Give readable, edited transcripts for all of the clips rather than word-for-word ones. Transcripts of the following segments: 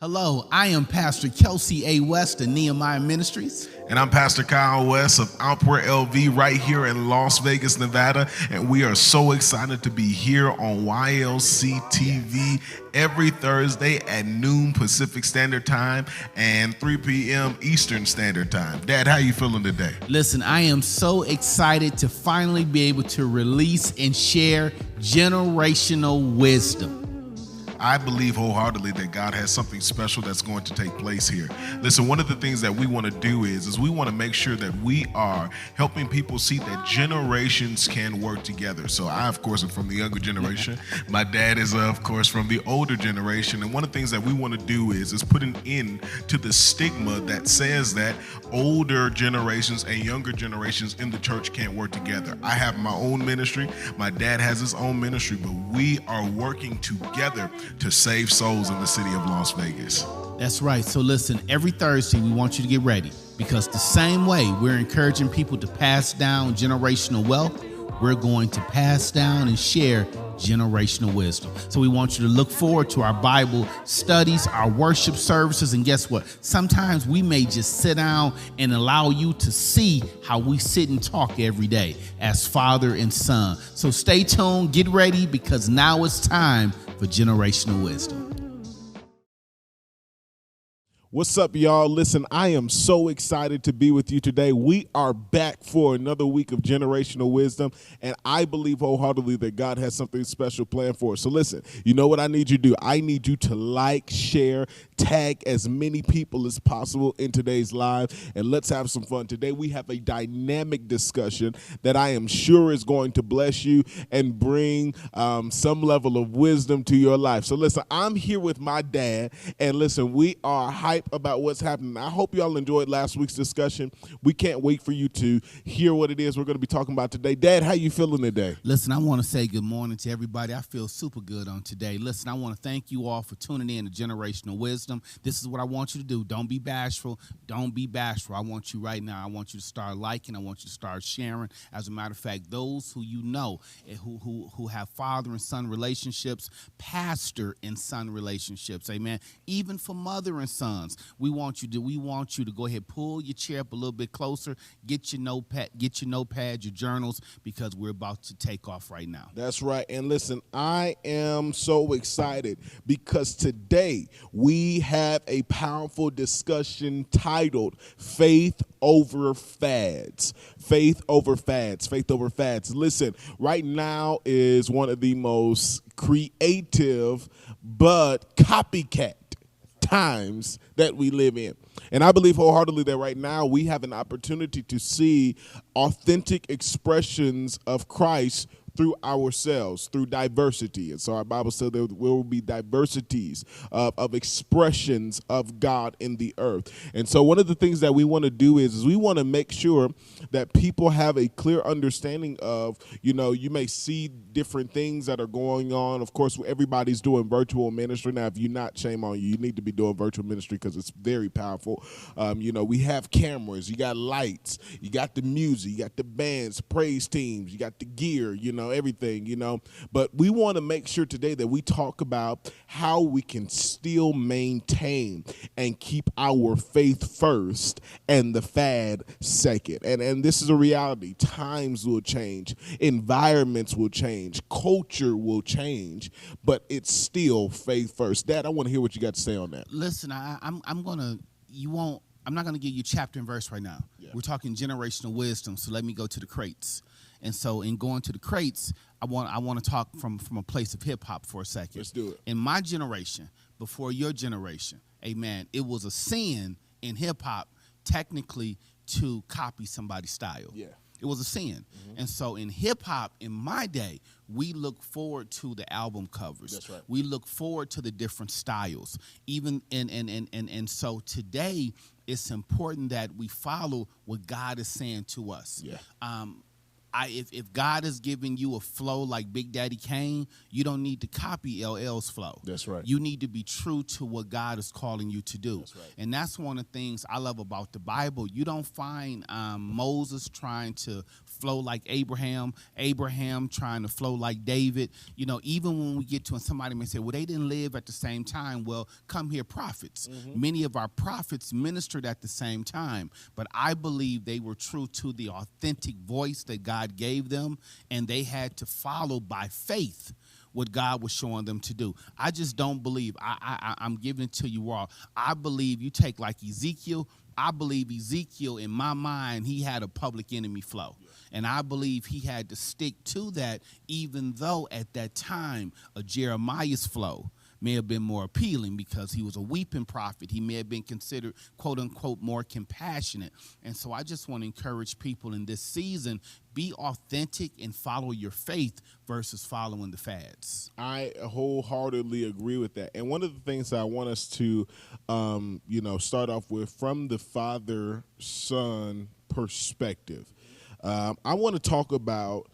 Hello, I am Pastor Kelcey A. West of Nehemiah Ministries. And I'm Pastor Kyle West of Outward LV right here in Las Vegas, Nevada. And we are so excited to be here on YLC TV every Thursday at noon Pacific Standard Time and 3 p.m. Eastern Standard Time. Dad, how you feeling today? Listen, I am so excited to finally be able to release and share generational wisdom. I believe wholeheartedly that God has something special that's going to take place here. Listen, one of the things that we want to do is we want to make sure that we are helping people see that generations can work together. So I, of course, am from the younger generation. My dad is, of course, from the older generation. And one of the things that we want to do is put an end to the stigma that says that older generations and younger generations in the church can't work together. I have my own ministry. My dad has his own ministry, but we are working together to save souls in the city of Las Vegas. That's right. So listen, every Thursday we want you to get ready, because the same way we're encouraging people to pass down generational wealth, we're going to pass down and share generational wisdom. So we want you to look forward to our Bible studies, our worship services, and guess what? Sometimes we may just sit down and allow you to see how we sit and talk every day as father and son. So stay tuned, get ready, because now it's time for generational wisdom. What's up, y'all? Listen, I am so excited to be with you today. We are back for another week of generational wisdom, and I believe wholeheartedly that God has something special planned for us. So listen, you know what I need you to do? I need you to like, share, tag as many people as possible in today's live, and let's have some fun. Today we have a dynamic discussion that I am sure is going to bless you and bring some level of wisdom to your life. So listen, I'm here with my dad, and listen, we are hyped about what's happening. I hope y'all enjoyed last week's discussion. We can't wait for you to hear what it is we're going to be talking about today. Dad, how you feeling today? Listen, I want to say good morning to everybody. I feel super good on today. Listen, I want to thank you all for tuning in to Generational Wisdom. This is what I want you to do. Don't be bashful. Don't be bashful. I want you right now. I want you to start liking. I want you to start sharing. As a matter of fact, those who you know who have father and son relationships, pastor and son relationships, amen. Even for mother and sons, we want you to go ahead, pull your chair up a little bit closer, get your notepad, your journals, because we're about to take off right now. That's right. And listen, I am so excited because today we have a powerful discussion titled Faith Over Fads. Faith over fads. Faith over fads. Listen, right now is one of the most creative but copycat times that we live in. And I believe wholeheartedly that right now we have an opportunity to see authentic expressions of Christ through ourselves, through diversity. And so our Bible said there will be diversities of expressions of God in the earth. And so one of the things that we want to do is we want to make sure that people have a clear understanding of, you may see different things that are going on. Of course, everybody's doing virtual ministry. Now, if you're not, shame on you. You need to be doing virtual ministry because it's very powerful. We have cameras, you got lights, you got the music, you got the bands, praise teams, you got the gear, everything, but we want to make sure today that we talk about how we can still maintain and keep our faith first and the fad second. And this is a reality. Times will change, environments will change, culture will change, but it's still faith first. Dad, I want to hear what you got to say on that. Listen, I'm not going to give you chapter and verse right now. Yeah. We're talking generational wisdom, so let me go to the crates. And so in going to the crates, I want to talk from a place of hip-hop for a second. Let's do it. In my generation, before your generation, amen, it was a sin in hip-hop technically to copy somebody's style. Yeah. It was a sin. Mm-hmm. And so in hip-hop, in my day, we look forward to the album covers. That's right. We look forward to the different styles. And so today, it's important that we follow what God is saying to us. Yeah. If God is giving you a flow like Big Daddy Kane, you don't need to copy LL's flow. That's right. You need to be true to what God is calling you to do. That's right. And that's one of the things I love about the Bible. You don't find Moses trying to flow like Abraham, Abraham trying to flow like David. You know, even when we get to, and somebody may say, well, they didn't live at the same time. Well, come here, prophets. Many of our prophets ministered at the same time, but I believe they were true to the authentic voice that God gave them, and they had to follow by faith what God was showing them to do. I just don't believe, I'm giving it to you all. I believe you take like Ezekiel. I believe Ezekiel, in my mind, he had a public enemy flow. And I believe he had to stick to that, even though at that time, a Jeremiah's flow may have been more appealing because he was a weeping prophet. He may have been considered, quote unquote, more compassionate. And so I just want to encourage people in this season, be authentic and follow your faith versus following the fads. I wholeheartedly agree with that. And one of the things that I want us to, start off with from the father-son perspective, I want to talk about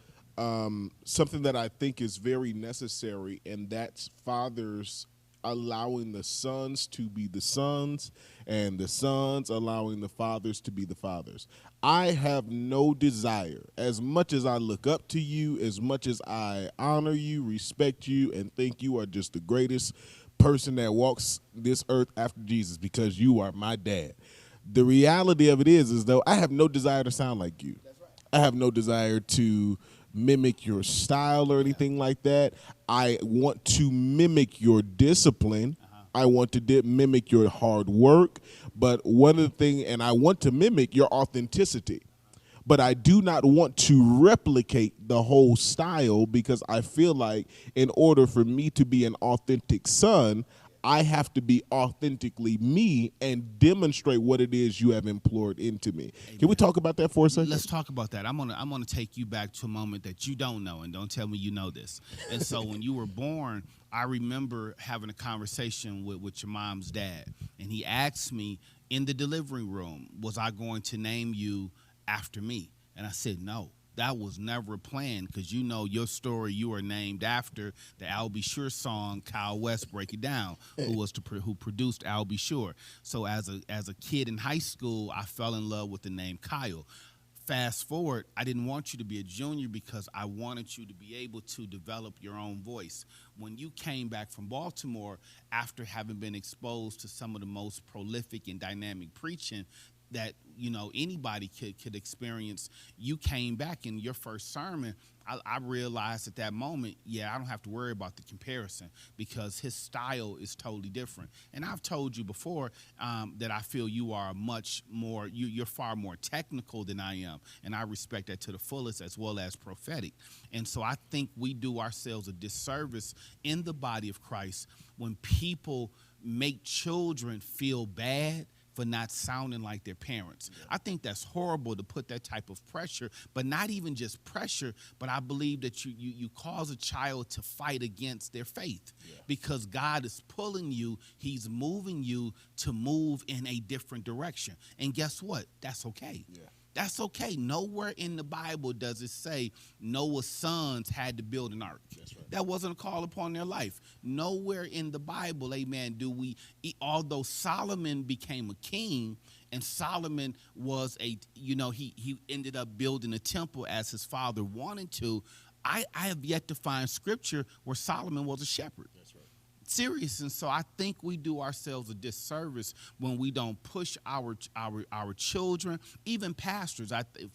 something that I think is very necessary, and that's fathers allowing the sons to be the sons and the sons allowing the fathers to be the fathers. I have no desire, as much as I look up to you, as much as I honor you, respect you, and think you are just the greatest person that walks this earth after Jesus because you are my dad. The reality of it is though, I have no desire to sound like you. That's right. I have no desire to mimic your style or anything like that. I want to mimic your discipline. I want to mimic your hard work. But one of the things, and I want to mimic your authenticity. But I do not want to replicate the whole style because I feel like in order for me to be an authentic son, I have to be authentically me and demonstrate what it is you have implored into me. Amen. Can we talk about that for a second? Let's talk about that. I'm gonna take you back to a moment that you don't know, and don't tell me you know this. And so when you were born, I remember having a conversation with your mom's dad, and he asked me in the delivery room, was I going to name you after me? And I said no. That was never a plan because you know your story. You are named after the I'll Be Sure song. Kyle West, Break It Down, who produced I'll Be Sure. So as a kid in high school, I fell in love with the name Kyle. Fast forward, I didn't want you to be a junior because I wanted you to be able to develop your own voice. When you came back from Baltimore after having been exposed to some of the most prolific and dynamic preaching that anybody could experience, you came back in your first sermon. I realized at that moment, I don't have to worry about the comparison because his style is totally different. And I've told you before that I feel you are much more, you're far more technical than I am, and I respect that to the fullest, as well as prophetic. And so I think we do ourselves a disservice in the body of Christ when people make children feel bad for not sounding like their parents. Yeah. I think that's horrible to put that type of pressure, but not even just pressure, but I believe that you cause a child to fight against their faith because God is pulling you, he's moving you to move in a different direction. And guess what? That's okay. Yeah. That's okay. Nowhere in the Bible does it say Noah's sons had to build an ark. That's right. That wasn't a call upon their life. Nowhere in the Bible, amen, although Solomon became a king, and Solomon was he ended up building a temple as his father wanted to, I have yet to find scripture where Solomon was a shepherd. That's right. Serious. And so I think we do ourselves a disservice when we don't push our children, even pastors.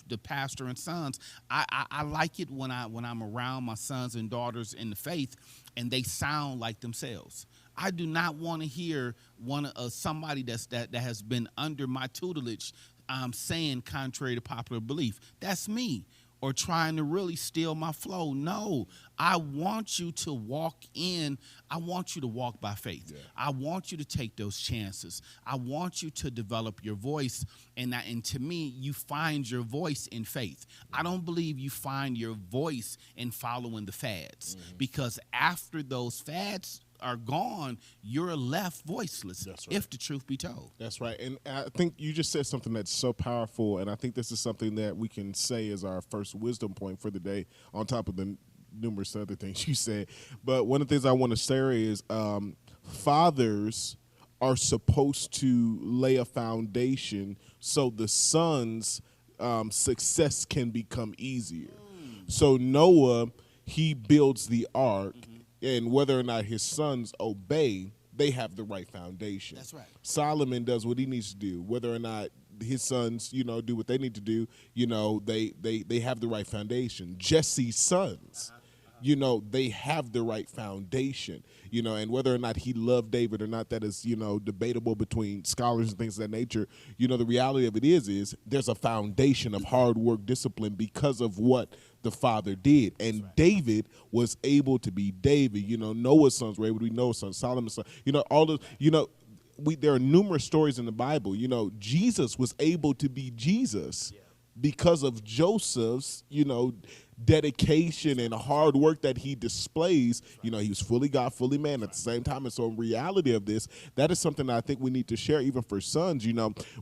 The pastor and sons, I like it when I'm around my sons and daughters in the faith and they sound like themselves. I do not want to hear somebody that has been under my tutelage saying contrary to popular belief. That's me. Or trying to really steal my flow. No, I want you to walk in. I want you to walk by faith. Yeah. I want you to take those chances. I want you to develop your voice. And to me, you find your voice in faith. I don't believe you find your voice in following the fads. Mm-hmm. Because after those fads are gone, you're left voiceless. That's right. If the truth be told. That's right. And I think you just said something that's so powerful, and I think this is something that we can say is our first wisdom point for the day, on top of the numerous other things you said. But one of the things I want to say is fathers are supposed to lay a foundation so the sons success can become easier. So Noah, he builds the ark, and whether or not his sons obey, they have the right foundation. That's right. Solomon does what he needs to do, whether or not his sons, do what they need to do. They have the right foundation. Jesse's sons, they have the right foundation. And whether or not he loved David or not, that is, debatable between scholars and things of that nature. The reality of it is there's a foundation of hard work, discipline because of what the father did. And David was able to be David. Noah's sons were able to be Noah's sons, Solomon's sons, all those, there are numerous stories in the Bible. Jesus was able to be Jesus because of Joseph's, dedication and hard work that he displays. He was fully God, fully man at the same time. And so in reality of this, that is something that I think we need to share even for sons.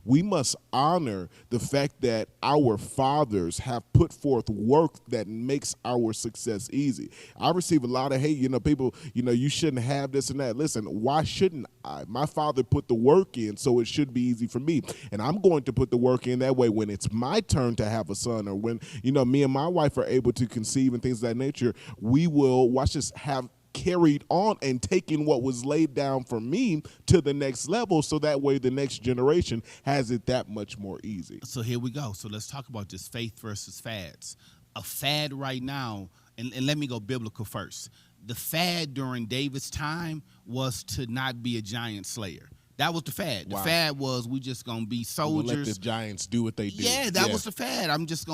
We must honor the fact that our fathers have put forth work that makes our success easy. I receive a lot of hate, people, you shouldn't have this and that. Listen, why shouldn't I? My father put the work in, so it should be easy for me. And I'm going to put the work in that way when it's my turn to have a son, or when, me and my wife are able to conceive and things of that nature, we will, watch this, have carried on and taken what was laid down for me to the next level, so that way the next generation has it that much more easy. So here we go. So let's talk about this faith versus fads. A fad right now, and let me go biblical first. The fad during David's time was to not be a giant slayer. That was the fad. The fad was we just gonna be soldiers. We'll let the giants do what they do. Yeah, that was the fad. we just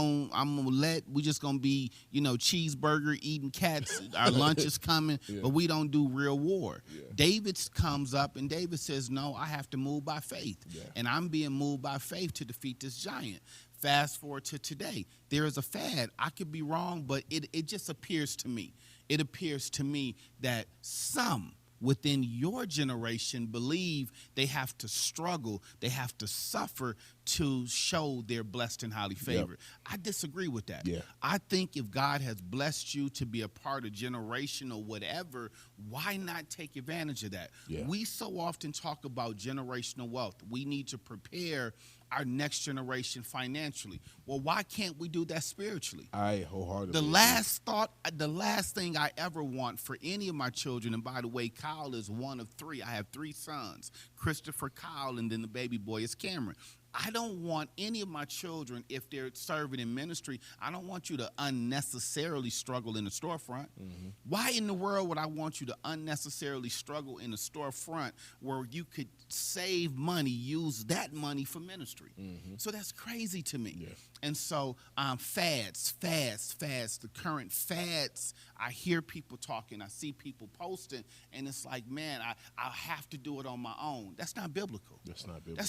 gonna be, cheeseburger eating cats. Our lunch is coming, but we don't do real war. Yeah. David comes up and David says, no, I have to move by faith. Yeah. And I'm being moved by faith to defeat this giant. Fast forward to today. There is a fad. I could be wrong, but it just appears to me. It appears to me that some within your generation believe they have to struggle, they have to suffer to show they're blessed and highly favored. Yep. I disagree with that. Yeah. I think if God has blessed you to be a part of generation or whatever, why not take advantage of that? Yeah. We so often talk about generational wealth. We need to prepare our next generation financially. Well, why can't we do that spiritually? I wholeheartedly The last thing I ever want for any of my children, and by the way, Kyle is one of three. I have three sons, Christopher, Kyle, and then the baby boy is Cameron. I don't want any of my children, if they're serving in ministry, I don't want you to unnecessarily struggle in the storefront. Mm-hmm. Why in the world would I want you to unnecessarily struggle in the storefront where you could save money, use that money for ministry? Mm-hmm. So that's crazy to me. Yeah. And so fads, the current fads, I hear people talking, I see people posting, and it's like, man, I have to do it on my own. That's not biblical. That's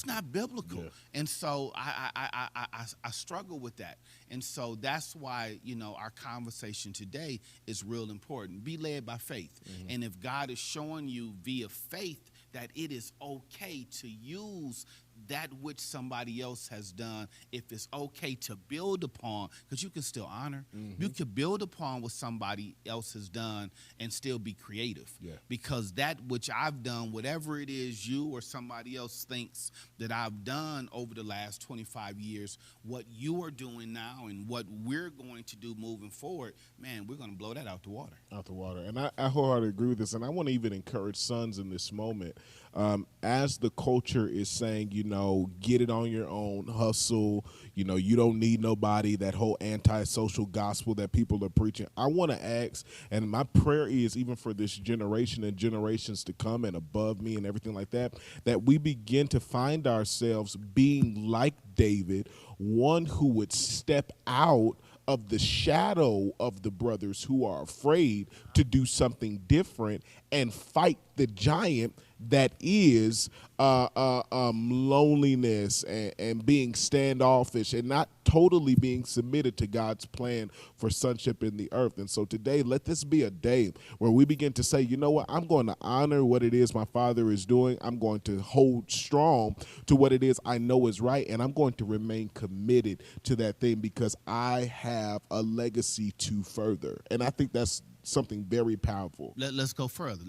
not biblical. Yeah. And so I struggle with that. And so that's why, our conversation today is real important. Be led by faith. Mm-hmm. And if God is showing you via faith that it is okay to use that which somebody else has done, if it's okay to build upon, because you can still honor. Mm-hmm. You could build upon what somebody else has done and still be creative. Yeah. Because that which I've done, whatever it is you or somebody else thinks that I've done over the last 25 years, what you are doing now and what we're going to do moving forward, man, we're going to blow that out the water. And I wholeheartedly agree with this. And I want to even encourage sons in this moment. As the culture is saying, get it on your own, hustle, you don't need nobody, that whole anti-social gospel that people are preaching. I want to ask, and my prayer is even for this generation and generations to come and above me and everything like that, that we begin to find ourselves being like David, one who would step out of the shadow of the brothers who are afraid to do something different and fight the giant that is loneliness and being standoffish and not totally being submitted to God's plan for sonship in the earth. And so today, let this be a day where we begin to say, you know what, I'm going to honor what it is my father is doing. I'm going to hold strong to what it is I know is right, and I'm going to remain committed to that thing because I have a legacy to further. And I think that's something very powerful. Let's go further.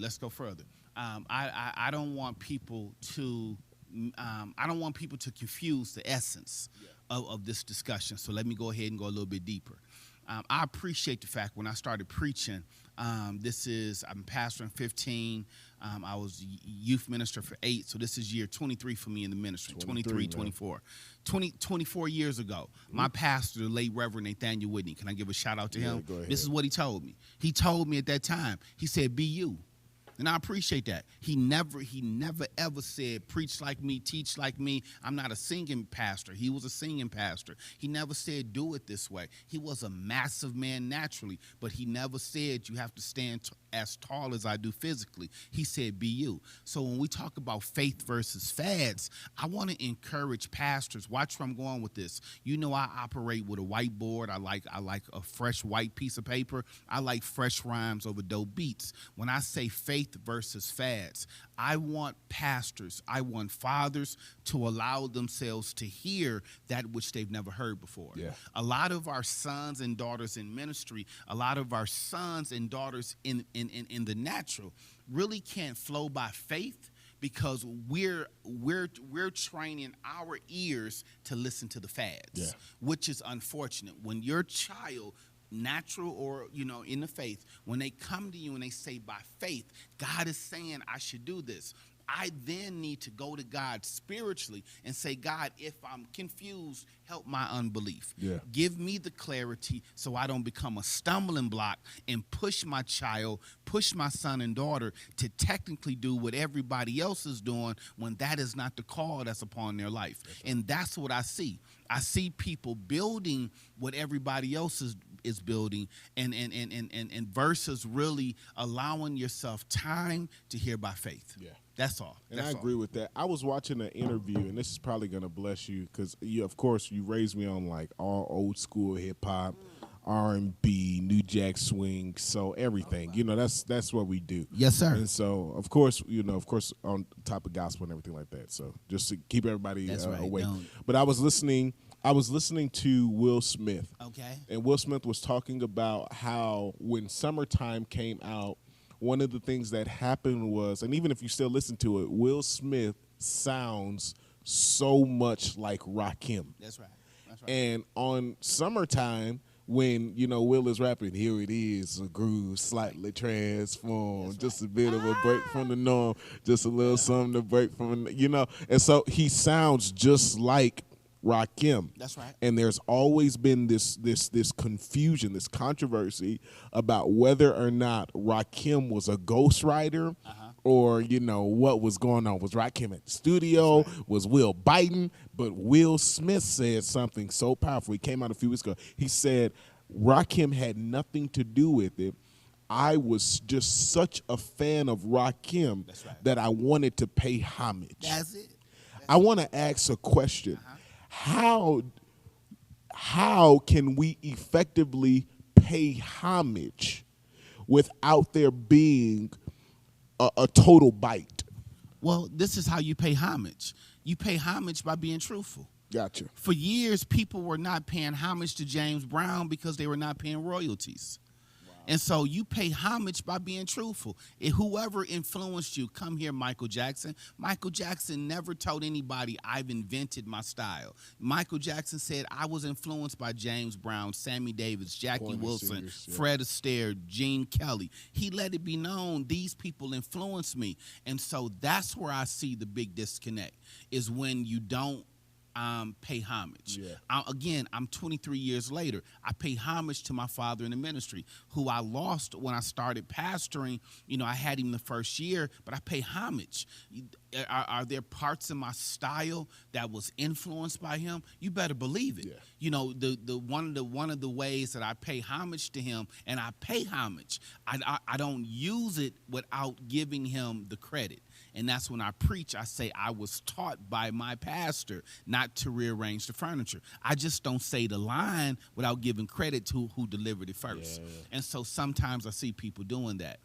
I don't want people to I don't want people to confuse the essence of this discussion. So let me go ahead and go a little bit deeper. I appreciate the fact when I started preaching, I'm pastoring 15. I was youth minister for 8. So this is year 23 for me in the ministry, 23, 24. 24 years ago, my pastor, the late Reverend Nathaniel Whitney, can I give a shout out to him? Go ahead. This is what he told me. He told me at that time, he said, be you. And I appreciate that. He never ever said, preach like me, teach like me. I'm not a singing pastor. He was a singing pastor. He never said, do it this way. He was a massive man naturally, but he never said you have to stand as tall as I do physically. He said, be you. So when we talk about faith versus fads, I want to encourage pastors. Watch where I'm going with this. You know, I operate with a whiteboard. I like a fresh white piece of paper. I like fresh rhymes over dope beats. When I say faith versus fads, I want pastors, I want fathers to allow themselves to hear that which they've never heard before. Yeah. A lot of our sons and daughters in ministry, a lot of our sons and daughters in the natural really can't flow by faith because we're training our ears to listen to the fads, which is unfortunate. When your child, natural or, in the faith, when they come to you and they say by faith, God is saying I should do this, I then need to go to God spiritually and say, God, if I'm confused, help my unbelief. Yeah. Give me the clarity so I don't become a stumbling block and push my child, push my son and daughter to technically do what everybody else is doing when that is not the call that's upon their life. And that's what I see. I see people building what everybody else is building and versus really allowing yourself time to hear by faith. Yeah. That's all. And I agree with that. I was watching an interview, and this is probably going to bless you because, of course, you raised me on, like, all old school hip-hop, R&B, New Jack Swing, so everything. That's what we do. Yes, sir. And so, of course, on top of gospel and everything like that. So just to keep everybody awake. But I was listening to Will Smith. Okay. And Will Smith was talking about how when Summertime came out, one of the things that happened was, and even if you still listen to it, Will Smith sounds so much like Rakim. That's right. And on Summertime, when, Will is rapping, here it is, a groove slightly transformed, just a bit of a break from the norm, just a little something to break from, and so he sounds just like Rakim. That's right. And there's always been this confusion, this controversy about whether or not Rakim was a ghostwriter or, what was going on. Was Rakim at the studio? Right. Was Will biting? But Will Smith said something so powerful. He came out a few weeks ago. He said Rakim had nothing to do with it. I was just such a fan of Rakim that I wanted to pay homage. That's it. I want to ask a question. How can we effectively pay homage without there being a total bite? Well, this is how you pay homage. You pay homage by being truthful. Gotcha. For years, people were not paying homage to James Brown because they were not paying royalties. And so you pay homage by being truthful. Whoever influenced you, come here, Michael Jackson. Michael Jackson never told anybody, I've invented my style. Michael Jackson said, I was influenced by James Brown, Sammy Davis, Jackie Wilson, Fred Astaire, Gene Kelly. He let it be known these people influenced me. And so that's where I see the big disconnect, is when you don't pay homage. Again, I'm 23 years later. I pay homage to my father in the ministry, who I lost when I started pastoring. I had him the first year, but I pay homage. Are there parts of my style that was influenced by him? You better believe it. One of the ways that I pay homage to him, and I pay homage, I don't use it without giving him the credit. And that's when I preach, I say I was taught by my pastor not to rearrange the furniture. I just don't say the line without giving credit to who delivered it first. And so sometimes I see people doing that.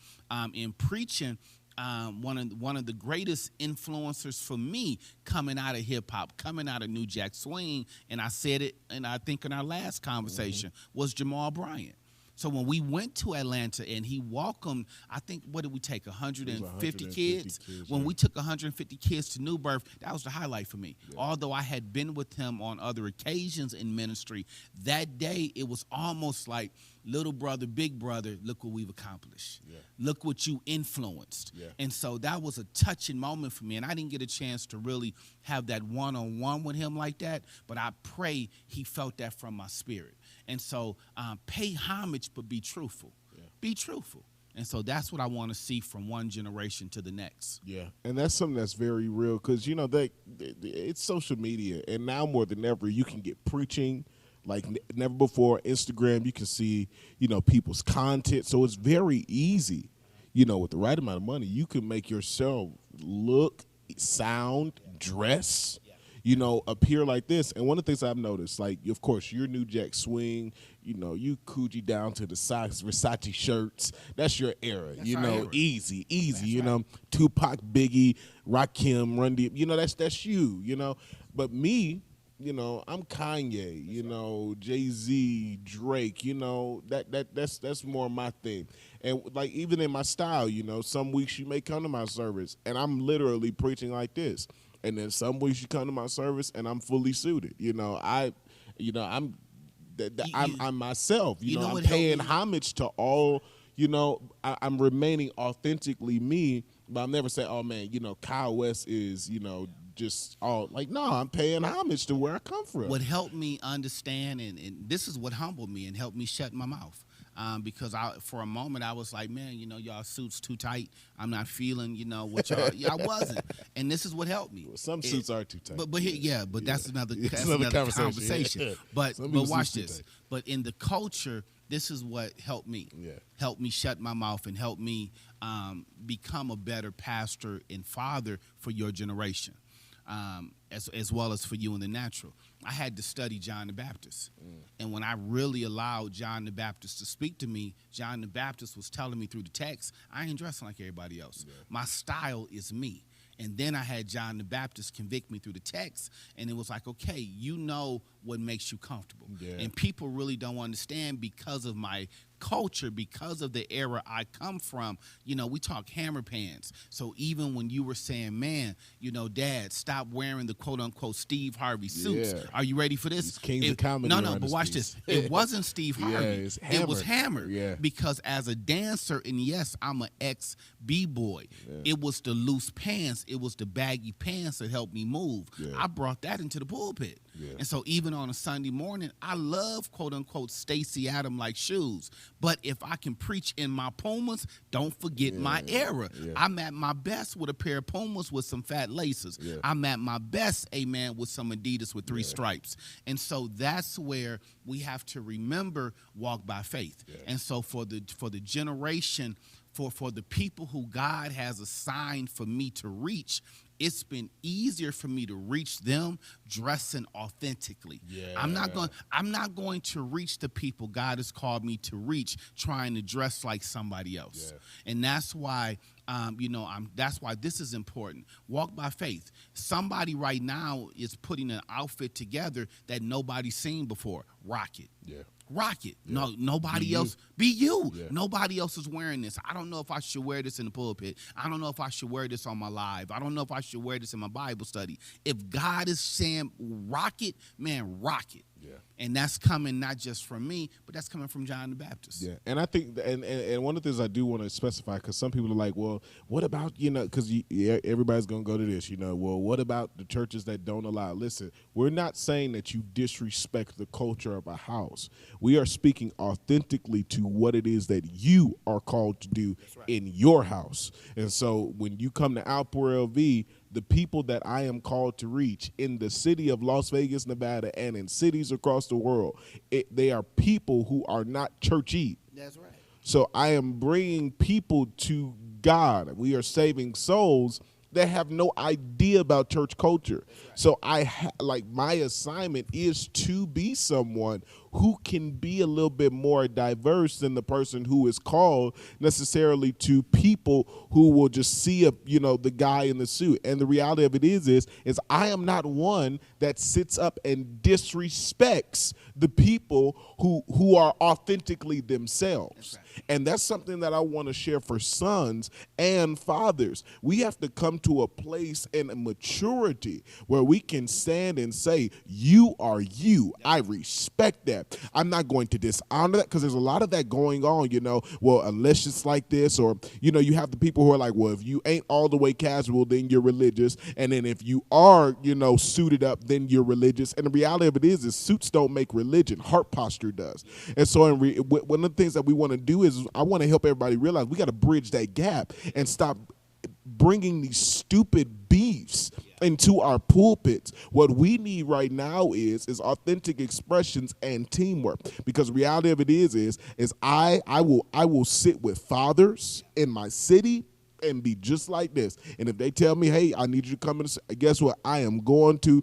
In preaching, one of the greatest influencers for me coming out of hip-hop, coming out of New Jack Swing, and I said it, and I think in our last conversation, was Jamal Bryant. So when we went to Atlanta and he welcomed, I think, what did we take, 150 kids? When we took 150 kids to New Birth, that was the highlight for me. Yeah. Although I had been with him on other occasions in ministry, that day it was almost like, little brother, big brother, look what we've accomplished. Yeah. Look what you influenced. Yeah. And so that was a touching moment for me. And I didn't get a chance to really have that one-on-one with him like that, but I pray he felt that from my spirit. And so pay homage, but be truthful. Yeah. Be truthful. And so that's what I want to see from one generation to the next. Yeah, and that's something that's very real because, you know, it's social media. And now more than ever, you can get preaching like never before. Instagram, you can see, you know, people's content. So it's very easy, you know, with the right amount of money, you can make yourself look, sound, dress, you know, appear like this. And one of the things I've noticed, like, of course, your New Jack Swing, you know, you Coogee down to the socks, Versace shirts. That's your era, that's you know, era. Easy, that's you right. know, Tupac, Biggie, Rakim, Run Deep, you know, that's you, you know. But me, you know, I'm Kanye, you know, Jay-Z, Drake, you know, that's more my thing. And like even in my style, you know, some weeks you may come to my service and I'm literally preaching like this. And then some weeks you come to my service and I'm fully suited. You know, I'm myself, you know I'm paying homage to all, you know, I'm remaining authentically me, but I'll never say, oh man, you know, Kyle West is, you know, just all like, no, I'm paying homage to where I come from. What helped me understand, and this is what humbled me and helped me shut my mouth. Because for a moment I was like, man, you know, y'all suits too tight. I'm not feeling, you know, what y'all. I wasn't, and this is what helped me. Well, some suits are too tight. But that's another conversation. Yeah. But watch this. But in the culture, this is what helped me. Yeah. Helped me shut my mouth and helped me become a better pastor and father for your generation. As well as for you in the natural. I had to study John the Baptist. And when I really allowed John the Baptist to speak to me, John the Baptist was telling me through the text, I ain't dressing like everybody else. Yeah. My style is me. And then I had John the Baptist convict me through the text, and it was like, okay, you know what makes you comfortable. Yeah. And people really don't understand because of my culture, because of the era I come from. You know, we talk hammer pants. So even when you were saying, man, you know, Dad, stop wearing the quote-unquote Steve Harvey suits. Yeah. Are you ready for this? It's Kings of Comedy. No, but watch this. It wasn't Steve Harvey. Yeah, it was Hammer. Yeah. Because as a dancer, and yes, I'm an ex-B-boy, it was the loose pants, it was the baggy pants that helped me move. Yeah. I brought that into the pulpit. Yeah. And so even on a Sunday morning, I love quote-unquote Stacey Adams-like shoes. But if I can preach in my Pumas, don't forget my era. Yeah. I'm at my best with a pair of Pumas with some fat laces. Yeah. I'm at my best, amen, with some Adidas with 3 stripes. And so that's where we have to remember walk by faith. Yeah. And so for the generation, for the people who God has assigned for me to reach, it's been easier for me to reach them dressing authentically. Yeah. I'm not going to reach the people God has called me to reach trying to dress like somebody else. Yeah. And that's why that's why this is important. Walk by faith. Somebody right now is putting an outfit together that nobody's seen before. Rock it. Yeah. Rock it. Yeah. No, nobody else. Be you. Yeah. Nobody else is wearing this. I don't know if I should wear this in the pulpit. I don't know if I should wear this on my live. I don't know if I should wear this in my Bible study. If God is saying rock it, man, rock it. Yeah. And that's coming not just from me, but that's coming from John the Baptist. Yeah, and I think, and one of the things I do want to specify, because some people are like, well, what about, you know, because everybody's going to go to this, you know, well, what about the churches that don't allow? Listen, we're not saying that you disrespect the culture of a house. We are speaking authentically to what it is that you are called to do in your house. And so when you come to Outpour LV, the people that I am called to reach in the city of Las Vegas, Nevada, and in cities across the world, they are people who are not churchy. That's right. So I am bringing people to God. We are saving souls that have no idea about church culture. Right. So my assignment is to be someone who can be a little bit more diverse than the person who is called necessarily to people who will just see the guy in the suit. And the reality of it is I am not one that sits up and disrespects the people who are authentically themselves. And that's something that I want to share for sons and fathers. We have to come to a place in maturity where we can stand and say, you are you. I respect that. I'm not going to dishonor that, because there's a lot of that going on, well, unless it's like this, or, you have the people who are like, well, if you ain't all the way casual, then you're religious. And then if you are, suited up, then you're religious. And the reality of it is suits don't make religion. Heart posture does. And so one of the things that we want to do is I want to help everybody realize we got to bridge that gap and stop bringing these stupid beefs into our pulpits. What we need right now is authentic expressions and teamwork, because the reality of it is I will sit with fathers in my city and be just like this. And if they tell me, hey, I need you to come in, guess what? I am going to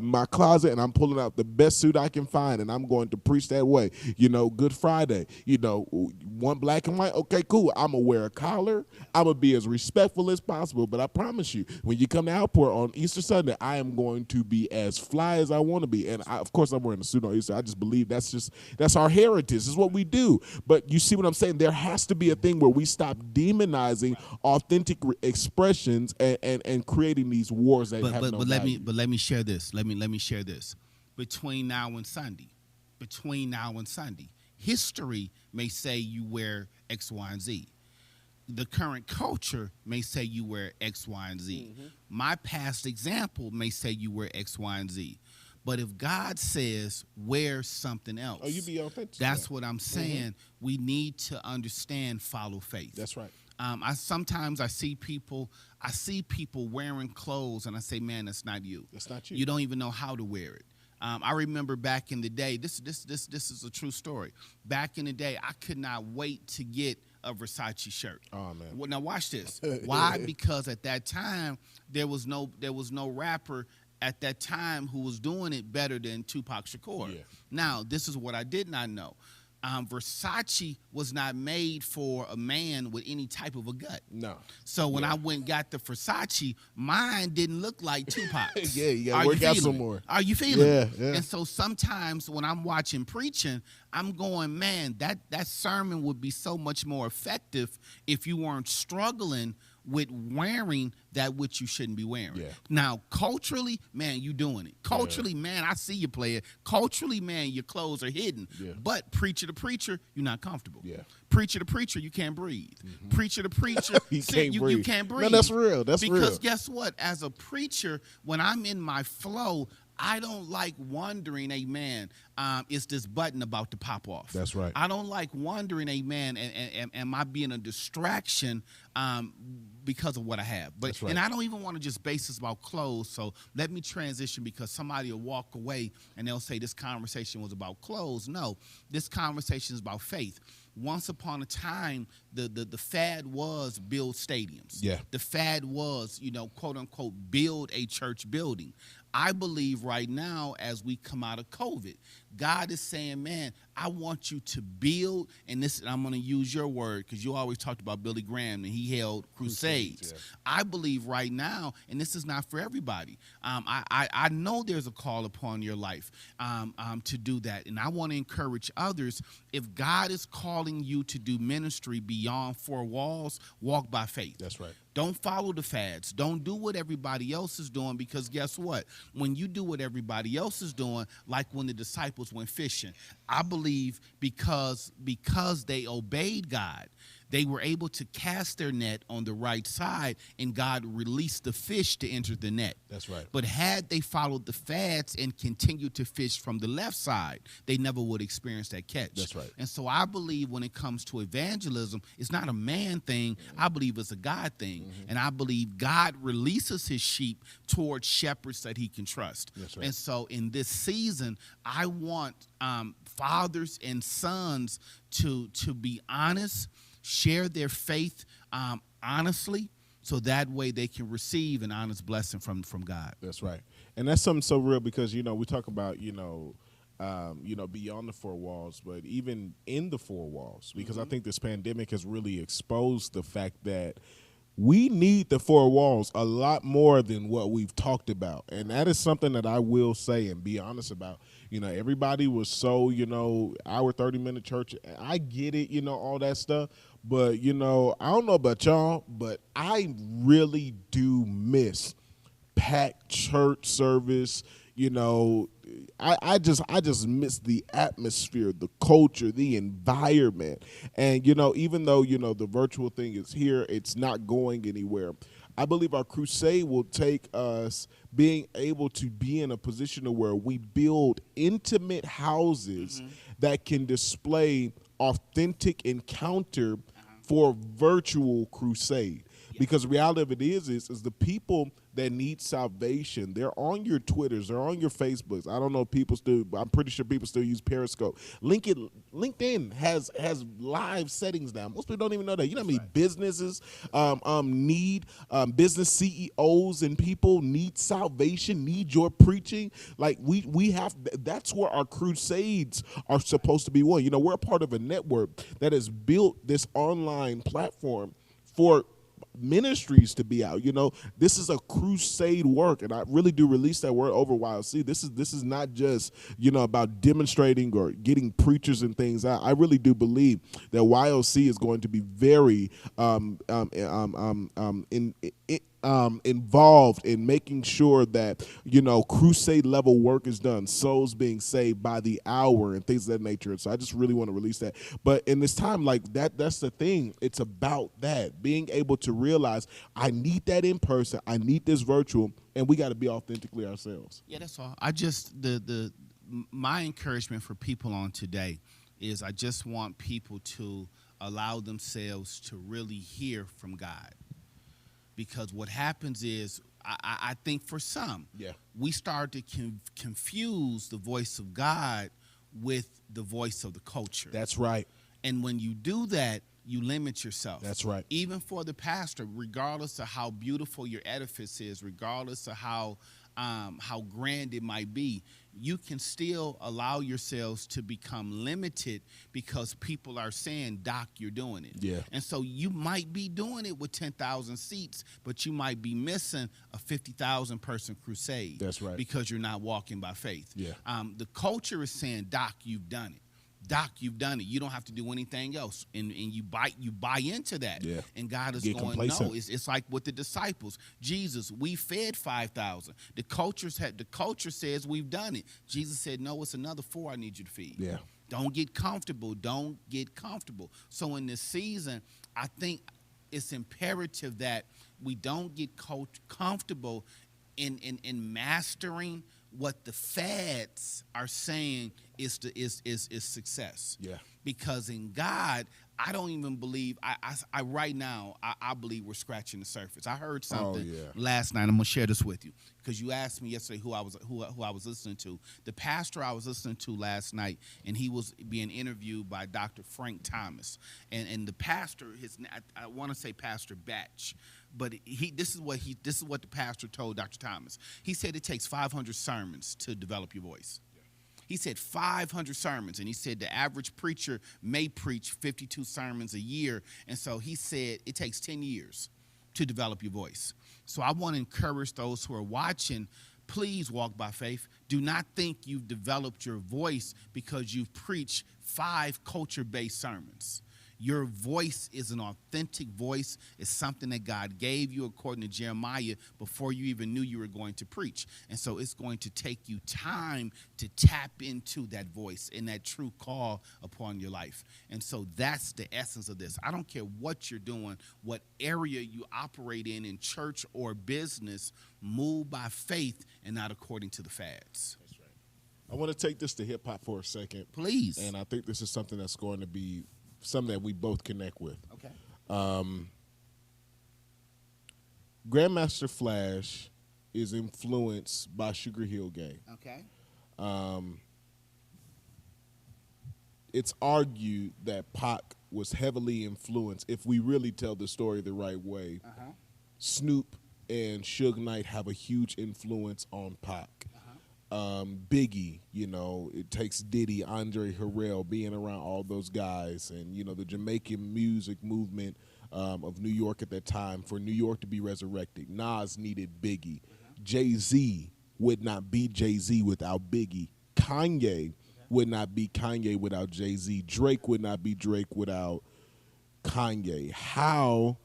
my closet and I'm pulling out the best suit I can find, and I'm going to preach that way. Good Friday, want black and white? Okay, cool. I'm going to wear a collar. I'm going to be as respectful as possible. But I promise you, when you come to Outport on Easter Sunday, I am going to be as fly as I want to be. And of course, I'm wearing a suit on Easter. I just believe that's our heritage. This is what we do. But you see what I'm saying? There has to be a thing where we stop demonizing authentic expressions and creating these wars that have no value. Let me share this. Let me share this. Between now and Sunday, history may say you wear X, Y, and Z. The current culture may say you wear X, Y, and Z. Mm-hmm. My past example may say you wear X, Y, and Z. But if God says wear something else, you be authentic. That's what I'm saying. Mm-hmm. We need to understand follow faith. That's right. Sometimes I see people wearing clothes, and I say, man, that's not you. That's not you. You don't even know how to wear it. I remember back in the day, this is a true story. Back in the day, I could not wait to get a Versace shirt. Oh man. Well, now watch this. Why? Because at that time there was no rapper at that time who was doing it better than Tupac Shakur. Yeah. Now, this is what I did not know. Versace was not made for a man with any type of a gut. No. So when I went and got the Versace, mine didn't look like Tupac's. Yeah, you got to work out some more. Are you feeling it? Yeah. And so sometimes when I'm watching preaching, I'm going, man, that sermon would be so much more effective if you weren't struggling with wearing that which you shouldn't be wearing. Yeah. Now, culturally, man, you doing it. Culturally, man, I see you play it. Culturally, man, your clothes are hidden. Yeah. But preacher to preacher, you're not comfortable. Yeah. Preacher to preacher, you can't breathe. Mm-hmm. Preacher to preacher, you can't breathe. No, that's real. Because guess what? As a preacher, when I'm in my flow, I don't like wondering, amen, is this button about to pop off? That's right. I don't like wondering, amen, and am I being a distraction because of what I have? But That's right. And I don't even want to just base this about clothes, so let me transition, because somebody will walk away and they'll say this conversation was about clothes. No, this conversation is about faith. Once upon a time, the fad was build stadiums. Yeah. The fad was, quote unquote, build a church building. I believe right now, as we come out of COVID, God is saying, man, I want you to build, and I'm going to use your word because you always talked about Billy Graham and he held crusades. Yeah. I believe right now, and this is not for everybody, I know there's a call upon your life to do that, and I want to encourage others. If God is calling you to do ministry beyond four walls, walk by faith. That's right. Don't follow the fads. Don't do what everybody else is doing, because guess what? When you do what everybody else is doing, like when the disciples went fishing, I believe because they obeyed God, they were able to cast their net on the right side, and God released the fish to enter the net. That's right. But had they followed the fads and continued to fish from the left side, they never would experience that catch. That's right. And so I believe when it comes to evangelism, it's not a man thing. I believe it's a God thing. Mm-hmm. And I believe God releases his sheep towards shepherds that he can trust. That's right. And so in this season, I want fathers and sons to be honest, share their faith honestly, so that way they can receive an honest blessing from God. That's right. And that's something so real, because, we talk about, beyond the four walls, but even in the four walls, because I think this pandemic has really exposed the fact that we need the four walls a lot more than what we've talked about. And that is something that I will say and be honest about. Everybody was so, our 30-minute church. I get it, all that stuff. But, I don't know about y'all, but I really do miss packed church service. I just miss the atmosphere, the culture, the environment. And, even though, the virtual thing is here, it's not going anywhere. I believe our crusade will take us being able to be in a position of where we build intimate houses that can display authentic encounter for virtual crusade. Because the reality of it is the people that need salvation, they're on your Twitters, they're on your Facebooks. I don't know if people still, I'm pretty sure people still use Periscope. LinkedIn has live settings now. Most people don't even know that. You know how many businesses need, business CEOs and people need salvation, need your preaching. Like we have, that's where our crusades are supposed to be won. We're a part of a network that has built this online platform for ministries to be out. This is a crusade work, and I really do release that word over YLC. This is not just about demonstrating or getting preachers and things out. I really do believe that YLC is going to be very involved in making sure that crusade level work is done, souls being saved by the hour and things of that nature. And so I just really want to release that. But in this time like that's the thing. It's about that, being able to realize I need that in person, I need this virtual, and we got to be authentically ourselves. Yeah, that's all. My encouragement for people on today is I just want people to allow themselves to really hear from God. Because what happens is, I think for some, we start to confuse the voice of God with the voice of the culture. That's right. And when you do that, you limit yourself. That's right. Even for the pastor, regardless of how beautiful your edifice is, regardless of how grand it might be, you can still allow yourselves to become limited because people are saying, Doc, you're doing it. Yeah. And so you might be doing it with 10,000 seats, but you might be missing a 50,000 person crusade. That's right. Because you're not walking by faith. Yeah. The culture is saying, Doc, you've done it. Doc, you've done it. You don't have to do anything else. And you buy into that. Yeah. And God is Get going, complacent. no, it's like with the disciples. Jesus, we fed 5,000. The culture says we've done it. Jesus said, no, it's another 4 I need you to feed. Yeah. Don't get comfortable. Don't get comfortable. So in this season, I think it's imperative that we don't get comfortable in mastering what the fads are saying is success. Yeah. Because in God, I don't even believe I right now I believe we're scratching the surface. I heard something last night. I'm gonna share this with you because you asked me yesterday who I was listening to. The pastor I was listening to last night, and he was being interviewed by Dr. Frank Thomas, and the pastor, I want to say Pastor Batch. But this is what the pastor told Dr. Thomas. He said it takes 500 sermons to develop your voice. He said 500 sermons, and he said the average preacher may preach 52 sermons a year, and so he said it takes 10 years to develop your voice. So I want to encourage those who are watching, please walk by faith. Do not think you've developed your voice because you've preached 5 culture-based sermons. Your voice is an authentic voice. It's something that God gave you, according to Jeremiah, before you even knew you were going to preach. And so it's going to take you time to tap into that voice and that true call upon your life. And so that's the essence of this. I don't care what you're doing, what area you operate in church or business, move by faith and not according to the fads. That's right. I want to take this to hip-hop for a second. Please. And I think this is something that's going to be something that we both connect with. Okay. Grandmaster Flash is influenced by Sugar Hill Gang. Okay. It's argued that Pac was heavily influenced, if we really tell the story the right way. Snoop and Suge Knight have a huge influence on Pac. Biggie, it takes Diddy, Andre Harrell, being around all those guys, and the Jamaican music movement of New York at that time, for New York to be resurrected. Nas needed Biggie. Jay-Z would not be Jay-Z without Biggie. Kanye would not be Kanye without Jay-Z. Drake would not be Drake without Kanye. How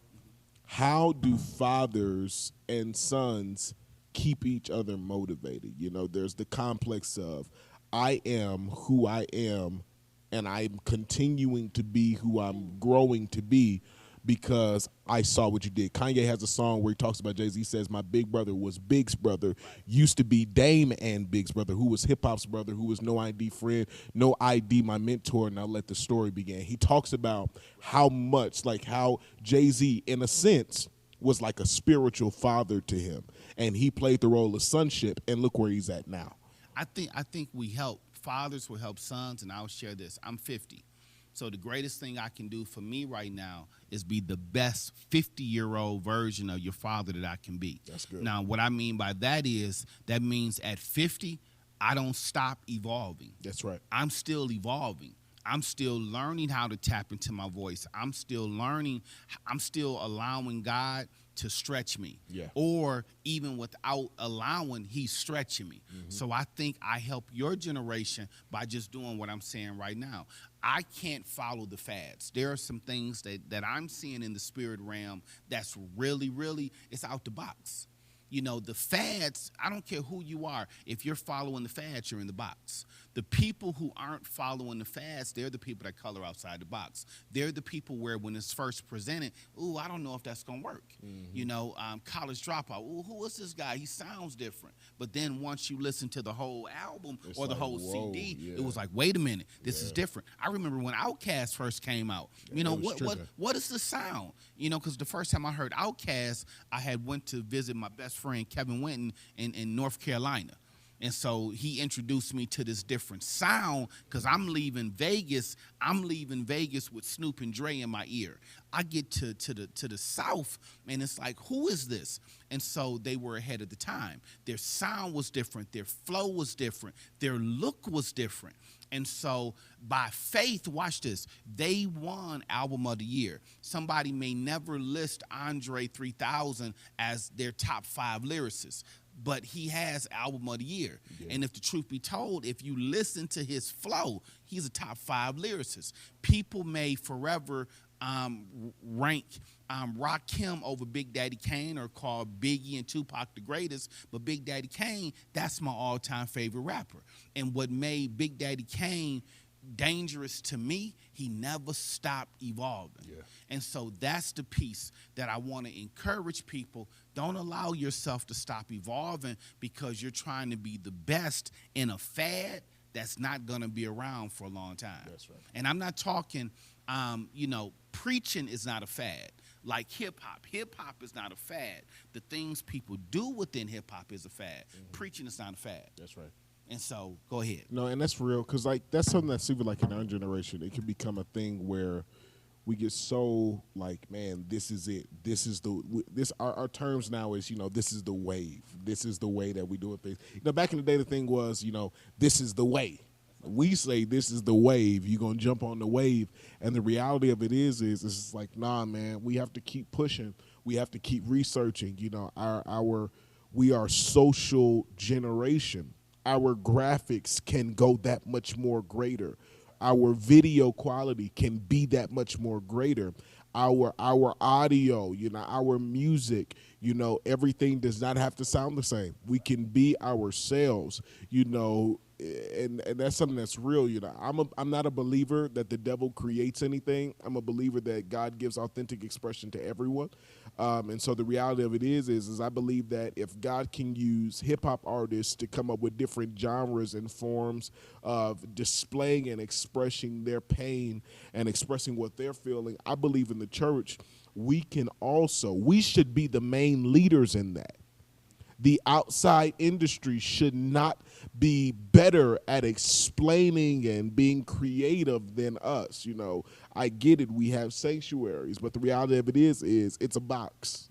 do fathers and sons keep each other motivated? There's the complex of I am who I am, and I'm continuing to be who I'm growing to be because I saw what you did. Kanye has a song where he talks about Jay-Z. He says, my big brother was Big's brother, used to be Dame and Big's brother, who was hip-hop's brother, who was No ID friend, No ID, my mentor, now let the story begin. He talks about how much, like how Jay-Z, in a sense, was like a spiritual father to him, and he played the role of sonship, and look where he's at now. I think we help. Fathers will help sons, and I'll share this. I'm 50. So the greatest thing I can do for me right now is be the best 50-year-old version of your father that I can be. That's good. Now, what I mean by that is that means at 50, I don't stop evolving. That's right. I'm still evolving. I'm still learning how to tap into my voice. I'm still learning. I'm still allowing God to stretch me. Yeah. Or even without allowing, he's stretching me. Mm-hmm. So I think I help your generation by just doing what I'm saying right now. I can't follow the fads. There are some things that I'm seeing in the spirit realm that's really, really, it's out the box. The fads, I don't care who you are. If you're following the fads, you're in the box. The people who aren't following the fads, they're the people that color outside the box. They're the people where when it's first presented, ooh, I don't know if that's going to work. Mm-hmm. College Dropout, ooh, who is this guy? He sounds different. But then once you listen to the whole album or the whole CD, it was like, wait a minute, this is different. I remember when Outkast first came out, what is the sound? Because the first time I heard Outkast, I had went to visit my best friend Kevin Winton in North Carolina. And so he introduced me to this different sound because I'm leaving Vegas with Snoop and Dre in my ear. I get to the South, and it's like, who is this? And so they were ahead of the time. Their sound was different. Their flow was different. Their look was different. And so by faith, watch this, they won Album of the Year. Somebody may never list Andre 3000 as their top 5 lyricists, but he has Album of the Year. Yeah. And if the truth be told, if you listen to his flow, he's a top 5 lyricist. People may forever rank Rakim over Big Daddy Kane or call Biggie and Tupac the greatest, but Big Daddy Kane, that's my all-time favorite rapper. And what made Big Daddy Kane dangerous to me, he never stopped evolving. Yeah. And so that's the piece that I want to encourage people. Don't allow yourself to stop evolving because you're trying to be the best in a fad that's not going to be around for a long time. That's right. And I'm not talking, preaching is not a fad. Like hip-hop. Hip-hop is not a fad. The things people do within hip-hop is a fad. Mm-hmm. Preaching is not a fad. That's right. And so, go ahead. No, and that's real, because that's something that's even like in our generation. It can become a thing where we get so like, man, this is it. This is our terms now is, this is the wave. This is the way that we do things. Back in the day, the thing was, this is the way. We say this is the wave. You're going to jump on the wave. And the reality of it is it's like, nah, man, we have to keep pushing. We have to keep researching. We are social generation. Our graphics can go that much more greater. Our video quality can be that much more greater. Our audio, our music, everything does not have to sound the same. We can be ourselves, and that's something that's real. I'm not a believer that the devil creates anything. I'm a believer that God gives authentic expression to everyone. And so the reality of it is I believe that if God can use hip-hop artists to come up with different genres and forms of displaying and expressing their pain and expressing what they're feeling, I believe in the church we should be the main leaders in that. The outside industry should not be better at explaining and being creative than us. I get it. We have sanctuaries, but the reality of it is it's a box.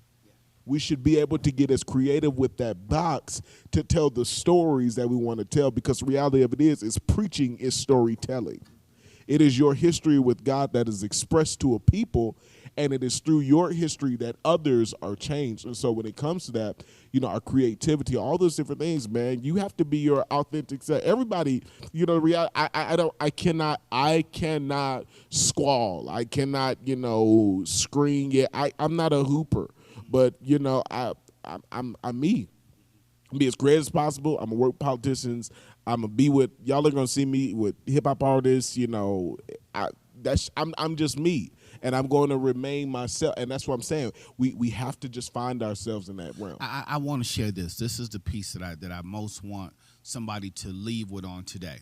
We should be able to get as creative with that box to tell the stories that we want to tell, because the reality of it is preaching is storytelling. It is your history with God that is expressed to a people, and it is through your history that others are changed. And so when it comes to that, our creativity, all those different things, man, you have to be your authentic self. Everybody, I cannot squall. I cannot, scream. Yeah, I'm not a hooper, but I'm me. Be as great as possible. I'm gonna work with politicians. I'm gonna be with y'all. Are gonna see me with hip hop artists. I'm just me, and I'm going to remain myself. And that's what I'm saying. We have to just find ourselves in that realm. I want to share this. This is the piece that I most want somebody to leave with on today.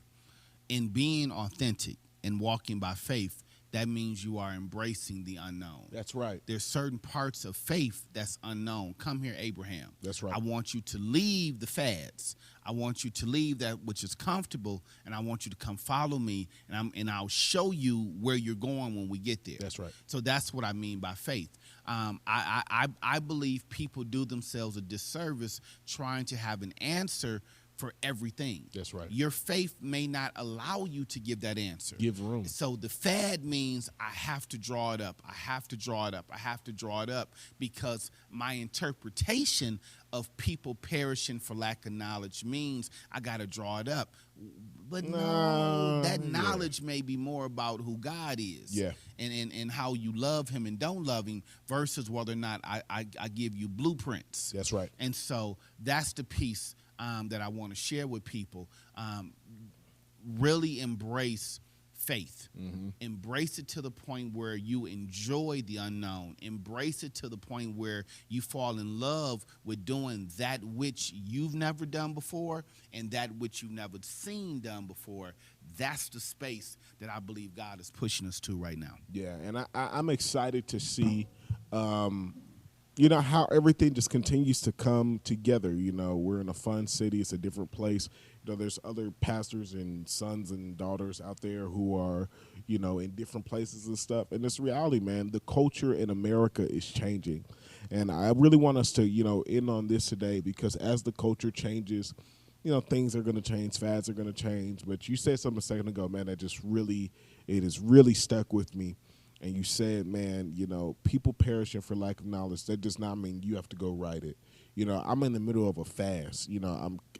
In being authentic and walking by faith, that means you are embracing the unknown. That's right. There's certain parts of faith that's unknown. Come here, Abraham. That's right. I want you to leave the fads. I want you to leave that which is comfortable, and I want you to come follow me, and I'll show you where you're going when we get there. That's right. So that's what I mean by faith. I believe people do themselves a disservice trying to have an answer for everything. That's right. Your faith may not allow you to give that answer. Give room. So the fad means I have to draw it up. I have to draw it up. I have to draw it up because my interpretation of people perishing for lack of knowledge means I got to draw it up. But no, that knowledge may be more about who God is. Yeah. And how you love him and don't love him versus whether or not I give you blueprints. That's right. And so that's the piece that I want to share with people. Really embrace faith. Mm-hmm. Embrace it to the point where you enjoy the unknown. Embrace it to the point where you fall in love with doing that which you've never done before and that which you've never seen done before. That's the space that I believe God is pushing us to right now. Yeah, and I'm excited to see how everything just continues to come together. We're in a fun city. It's a different place. There's other pastors and sons and daughters out there who are, in different places and stuff. And it's reality, man. The culture in America is changing. And I really want us to, end on this today, because as the culture changes, things are going to change. Fads are going to change. But you said something a second ago, man, that it has really stuck with me. And you said, man, people perishing for lack of knowledge. That does not mean you have to go write it. I'm in the middle of a fast.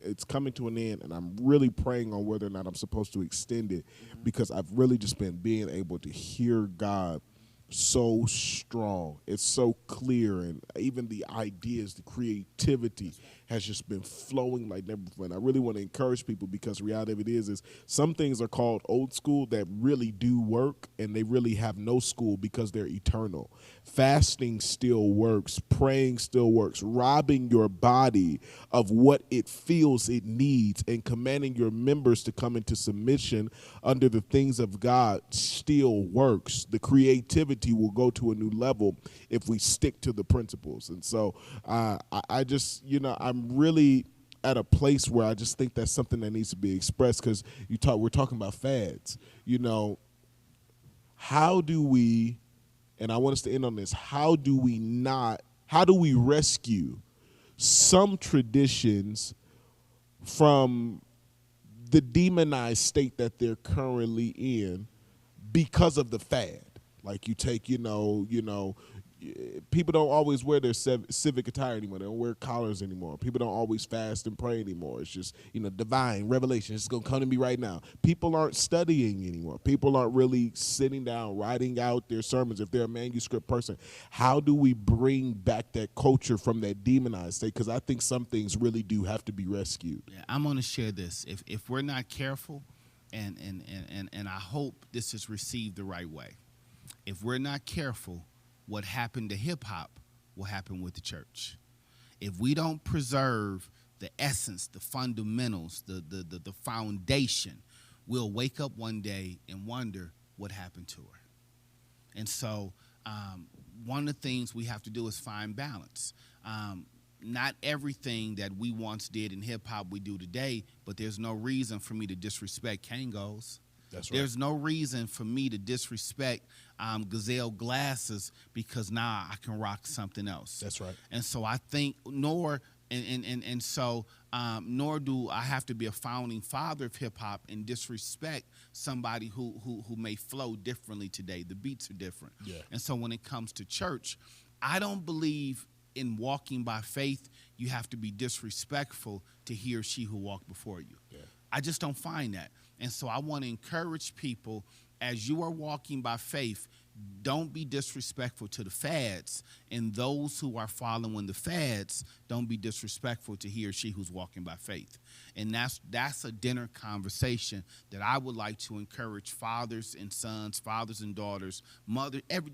It's coming to an end, and I'm really praying on whether or not I'm supposed to extend it, because I've really just been being able to hear God so strong. It's so clear, and even the ideas, the creativity has just been flowing like never before. And I really want to encourage people, because the reality of it is some things are called old school that really do work, and they really have no school because they're eternal. Fasting still works. Praying still works. Robbing your body of what it feels it needs and commanding your members to come into submission under the things of God still works. The creativity will go to a new level if we stick to the principles. And so I just, I'm really at a place where I just think that's something that needs to be expressed, because we're talking about fads. How do we, and I want us to end on this, how do we rescue some traditions from the demonized state that they're currently in because of the fad? Like you take, people don't always wear their civic attire anymore. They don't wear collars anymore. People don't always fast and pray anymore. It's just, divine revelation. It's going to come to me right now. People aren't studying anymore. People aren't really sitting down, writing out their sermons if they're a manuscript person. How do we bring back that culture from that demonized state? Because I think some things really do have to be rescued. Yeah, I'm going to share this. If we're not careful, and I hope this is received the right way, if we're not careful, what happened to hip-hop will happen with the church. If we don't preserve the essence, the fundamentals, the foundation, we'll wake up one day and wonder what happened to her. And so one of the things we have to do is find balance. Not everything that we once did in hip-hop we do today, but there's no reason for me to disrespect Kangos. That's right. There's no reason for me to disrespect Gazelle glasses because now I can rock something else. That's right. And so I think, nor do I have to be a founding father of hip hop and disrespect somebody who may flow differently today. The beats are different. Yeah. And so when it comes to church, I don't believe in walking by faith, you have to be disrespectful to he or she who walked before you. Yeah. I just don't find that. And so I want to encourage people as you are walking by faith, don't be disrespectful to the fads. And those who are following the fads, don't be disrespectful to he or she who's walking by faith. And that's a dinner conversation that I would like to encourage fathers and sons, fathers and daughters,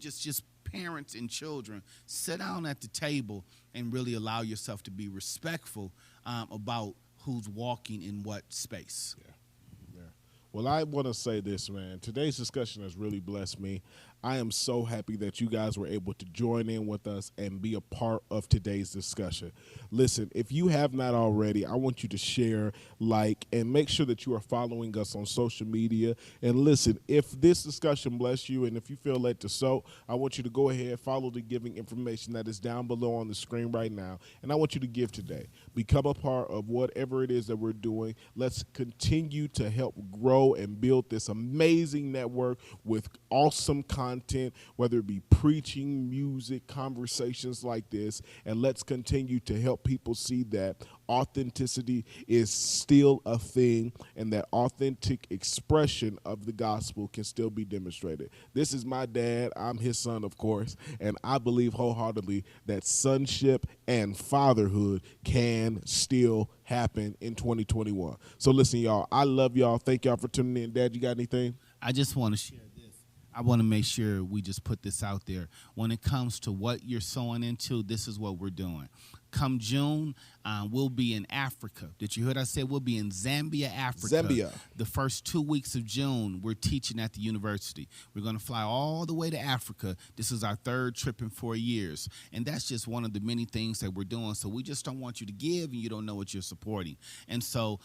just parents and children, sit down at the table and really allow yourself to be respectful about who's walking in what space. Yeah. Well, I want to say this, man. Today's discussion has really blessed me. I am so happy that you guys were able to join in with us and be a part of today's discussion. Listen, if you have not already, I want you to share, like, and make sure that you are following us on social media. And listen, if this discussion bless you and if you feel led to sow, I want you to go ahead, follow the giving information that is down below on the screen right now. And I want you to give today. Become a part of whatever it is that we're doing. Let's continue to help grow and build this amazing network with awesome content, whether it be preaching, music, conversations like this. And let's continue to help people see that authenticity is still a thing and that authentic expression of the gospel can still be demonstrated. This is my dad. I'm his son, of course, and I believe wholeheartedly that sonship and fatherhood can still happen in 2021. So listen, y'all, I love y'all. Thank y'all for tuning in. Dad, you got anything? I just want to share this. I want to make sure we just put this out there. When it comes to what you're sowing into, this is what we're doing. Come June, we'll be in Africa. Did you hear what I said? We'll be in Zambia, Africa. Zambia. The first 2 weeks of June, we're teaching at the university. We're going to fly all the way to Africa. This is our third trip in 4 years. And that's just one of the many things that we're doing. So we just don't want you to give and you don't know what you're supporting. And so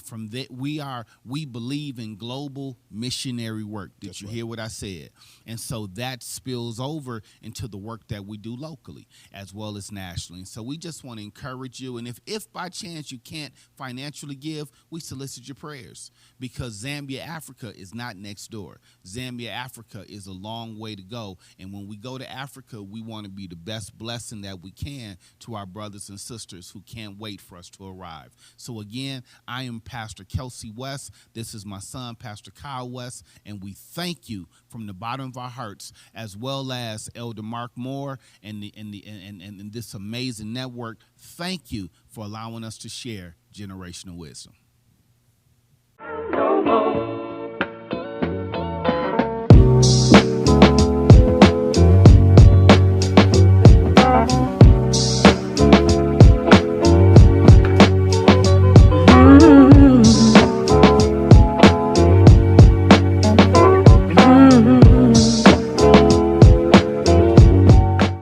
from that, we believe in global missionary work. Did you hear what I said? And so that spills over into the work that we do locally as well as nationally. And so we just want to encourage you. And if by chance you can't financially give, we solicit your prayers because Zambia, Africa is not next door. Zambia, Africa is a long way to go. And when we go to Africa, we want to be the best blessing that we can to our brothers and sisters who can't wait for us to arrive. So again, I am Pastor Kelcey West. This is my son, Pastor Kyle West. And we thank you from the bottom of our hearts, as well as Elder Mark Moore and this amazing network. Thank you for allowing us to share generational wisdom.